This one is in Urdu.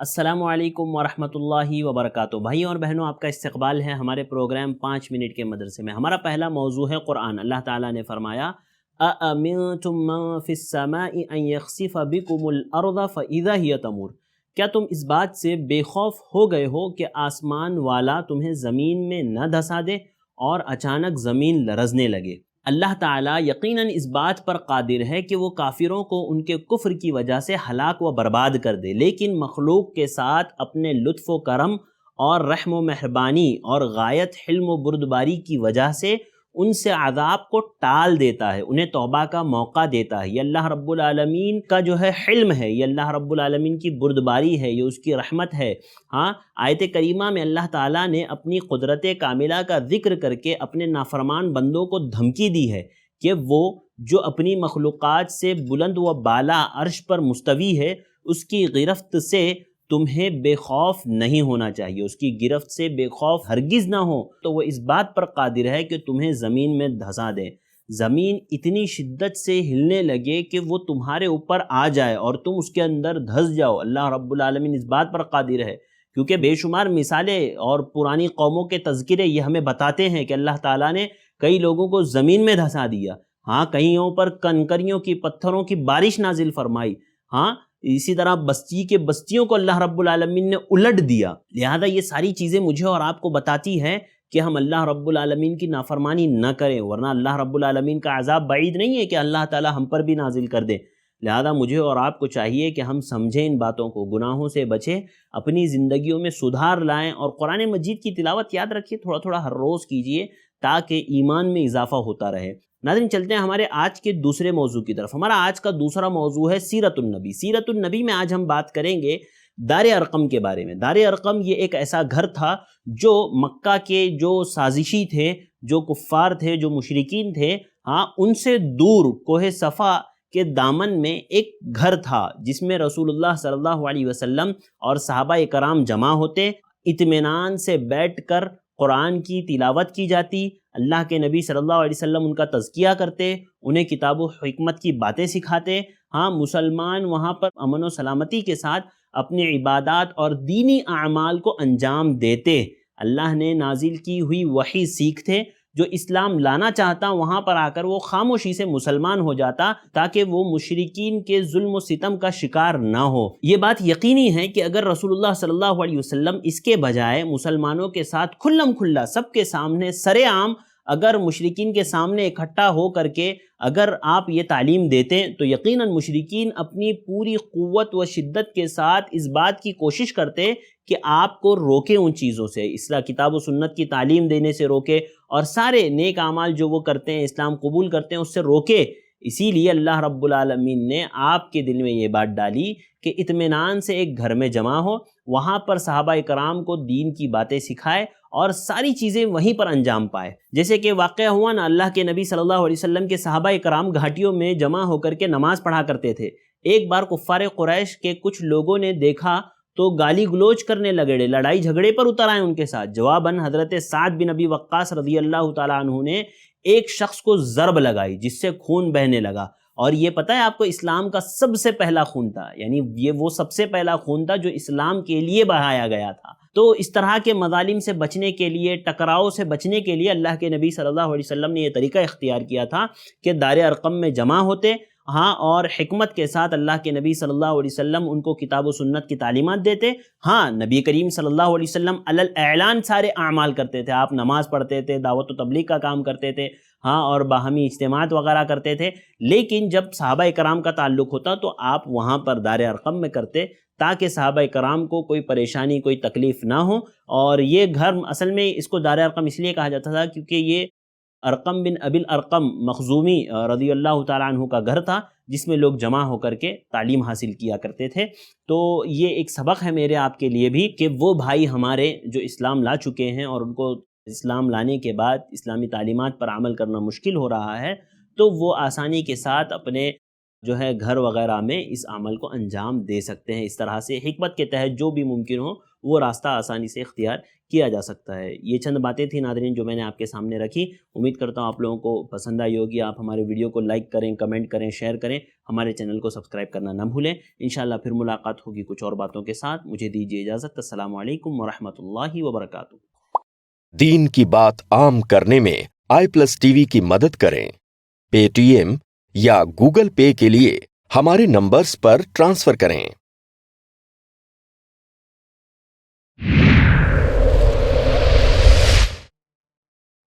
السلام علیکم ورحمۃ اللہ وبرکاتہ۔ بھائیوں اور بہنوں، آپ کا استقبال ہے ہمارے پروگرام 5 منٹ کے مدرسے میں۔ ہمارا پہلا موضوع ہے قرآن۔ اللہ تعالیٰ نے فرمایا أَأَمِنْتُم مَّن فِي السَّمَاءِ أَن يَخْسِفَ بِكُمُ الْأَرْضَ فَإِذَا هِيَ تَمُورُ۔ کیا تم اس بات سے بے خوف ہو گئے ہو کہ آسمان والا تمہیں زمین میں نہ دھسا دے اور اچانک زمین لرزنے لگے؟ اللہ تعالیٰ یقیناً اس بات پر قادر ہے کہ وہ کافروں کو ان کے کفر کی وجہ سے ہلاک و برباد کر دے، لیکن مخلوق کے ساتھ اپنے لطف و کرم اور رحم و مہربانی اور غایت حلم و بردباری کی وجہ سے ان سے عذاب کو ٹال دیتا ہے، انہیں توبہ کا موقع دیتا ہے۔ یہ اللہ رب العالمین کا جو ہے حلم ہے، یہ اللہ رب العالمین کی بردباری ہے، یہ اس کی رحمت ہے۔ آیت کریمہ میں اللہ تعالیٰ نے اپنی قدرت کاملہ کا ذکر کر کے اپنے نافرمان بندوں کو دھمکی دی ہے کہ وہ جو اپنی مخلوقات سے بلند و بالا عرش پر مستوی ہے، اس کی گرفت سے تمہیں بے خوف نہیں ہونا چاہیے، اس کی گرفت سے بے خوف ہرگز نہ ہو۔ تو وہ اس بات پر قادر ہے کہ تمہیں زمین میں دھسا دے، زمین اتنی شدت سے ہلنے لگے کہ وہ تمہارے اوپر آ جائے اور تم اس کے اندر دھس جاؤ۔ اللہ رب العالمین اس بات پر قادر ہے، کیونکہ بے شمار مثالیں اور پرانی قوموں کے تذکرے یہ ہمیں بتاتے ہیں کہ اللہ تعالیٰ نے کئی لوگوں کو زمین میں دھسا دیا، کئیوں پر کنکریوں کی پتھروں کی بارش نازل فرمائی، اسی طرح بستی کے بستیوں کو اللہ رب العالمین نے الٹ دیا۔ لہذا یہ ساری چیزیں مجھے اور آپ کو بتاتی ہیں کہ ہم اللہ رب العالمین کی نافرمانی نہ کریں، ورنہ اللہ رب العالمین کا عذاب بعید نہیں ہے کہ اللہ تعالی ہم پر بھی نازل کر دے۔ لہذا مجھے اور آپ کو چاہیے کہ ہم سمجھیں ان باتوں کو، گناہوں سے بچیں، اپنی زندگیوں میں سدھار لائیں اور قرآن مجید کی تلاوت یاد رکھیے، تھوڑا تھوڑا ہر روز کیجیے تاکہ ایمان میں اضافہ ہوتا رہے۔ ناظرین، چلتے ہیں ہمارے آج کے دوسرے موضوع کی طرف۔ ہمارا آج کا دوسرا موضوع ہے سیرت النبی۔ سیرت النبی میں آج ہم بات کریں گے دار ارقم کے بارے میں۔ دار ارقم یہ ایک ایسا گھر تھا جو مکہ کے جو سازشی تھے، جو کفار تھے، جو مشرکین تھے، ان سے دور کوہ صفا کے دامن میں ایک گھر تھا جس میں رسول اللہ صلی اللہ علیہ وسلم اور صحابہ کرام جمع ہوتے، اطمینان سے بیٹھ کر قرآن کی تلاوت کی جاتی، اللہ کے نبی صلی اللہ علیہ وسلم ان کا تزکیہ کرتے، انہیں کتاب و حکمت کی باتیں سکھاتے۔ مسلمان وہاں پر امن و سلامتی کے ساتھ اپنے عبادات اور دینی اعمال کو انجام دیتے، اللہ نے نازل کی ہوئی وحی سیکھتے۔ جو اسلام لانا چاہتا وہاں پر آ کر وہ خاموشی سے مسلمان ہو جاتا تاکہ وہ مشرکین کے ظلم و ستم کا شکار نہ ہو۔ یہ بات یقینی ہے کہ اگر رسول اللہ صلی اللہ علیہ وسلم اس کے بجائے مسلمانوں کے ساتھ کھلم کھلا سب کے سامنے سرے عام اگر مشرکین کے سامنے اکٹھا ہو کر کے اگر آپ یہ تعلیم دیتے تو یقیناً مشرکین اپنی پوری قوت و شدت کے ساتھ اس بات کی کوشش کرتے کہ آپ کو روکے ان چیزوں سے، اسلام کتاب و سنت کی تعلیم دینے سے روکے اور سارے نیک اعمال جو وہ کرتے ہیں، اسلام قبول کرتے ہیں، اس سے روکے۔ اسی لیے اللہ رب العالمین نے آپ کے دل میں یہ بات ڈالی کہ اطمینان سے ایک گھر میں جمع ہو، وہاں پر صحابہ کرام کو دین کی باتیں سکھائے اور ساری چیزیں وہیں پر انجام پائے۔ جیسے کہ واقعہ ہوا نا، اللہ کے نبی صلی اللہ علیہ وسلم کے صحابہ کرام گھاٹیوں میں جمع ہو کر کے نماز پڑھا کرتے تھے۔ ایک بار کفار قریش کے کچھ لوگوں نے دیکھا تو گالی گلوچ کرنے لگے، لڑائی جھگڑے پر اتر آئے ان کے ساتھ۔ جواباً حضرت سعد بن ابی وقاص رضی اللہ تعالیٰ عنہ نے ایک شخص کو ضرب لگائی جس سے خون بہنے لگا۔ اور یہ پتہ ہے آپ کو، اسلام کا سب سے پہلا خون تھا، یعنی یہ وہ سب سے پہلا خون تھا جو اسلام کے لیے بہایا گیا تھا۔ تو اس طرح کے مظالم سے بچنے کے لیے، ٹکراؤ سے بچنے کے لیے اللہ کے نبی صلی اللہ علیہ وسلم نے یہ طریقہ اختیار کیا تھا کہ دار ارقم میں جمع ہوتے، اور حکمت کے ساتھ اللہ کے نبی صلی اللہ علیہ وسلم ان کو کتاب و سنت کی تعلیمات دیتے۔ نبی کریم صلی اللہ علیہ وسلم علی الاعلان سارے اعمال کرتے تھے، آپ نماز پڑھتے تھے، دعوت و تبلیغ کا کام کرتے تھے، اور باہمی اجتماعات وغیرہ کرتے تھے، لیکن جب صحابہ کرام کا تعلق ہوتا تو آپ وہاں پر دار ارقم میں کرتے تاکہ صحابہ کرام کو کوئی پریشانی، کوئی تکلیف نہ ہو۔ اور یہ گھر اصل میں اس کو دار ارقم اس لیے کہا جاتا تھا کیونکہ یہ ارقم بن ابی الارقم مخزومی رضی اللہ تعالیٰ عنہ کا گھر تھا جس میں لوگ جمع ہو کر کے تعلیم حاصل کیا کرتے تھے۔ تو یہ ایک سبق ہے میرے آپ کے لیے بھی کہ وہ بھائی ہمارے جو اسلام لا چکے ہیں اور ان کو اسلام لانے کے بعد اسلامی تعلیمات پر عمل کرنا مشکل ہو رہا ہے، تو وہ آسانی کے ساتھ اپنے جو ہے گھر وغیرہ میں اس عمل کو انجام دے سکتے ہیں۔ اس طرح سے حکمت کے تحت جو بھی ممکن ہو وہ راستہ آسانی سے اختیار کیا جا سکتا ہے۔ یہ چند باتیں تھیں ناظرین جو میں نے آپ کے سامنے رکھی، امید کرتا ہوں آپ لوگوں کو پسند آئی ہوگی۔ آپ ہمارے ویڈیو کو لائک کریں، کمنٹ کریں، شیئر کریں، ہمارے چینل کو سبسکرائب کرنا نہ بھولیں۔ انشاءاللہ پھر ملاقات ہوگی کچھ اور باتوں کے ساتھ۔ مجھے دیجیے اجازت۔ السلام علیکم ورحمۃ اللہ وبرکاتہ۔ دین کی بات عام کرنے میں i+TV کی مدد کریں۔ پے ٹی ایم یا گوگل پے کے لیے ہمارے نمبرز پر ٹرانسفر کریں۔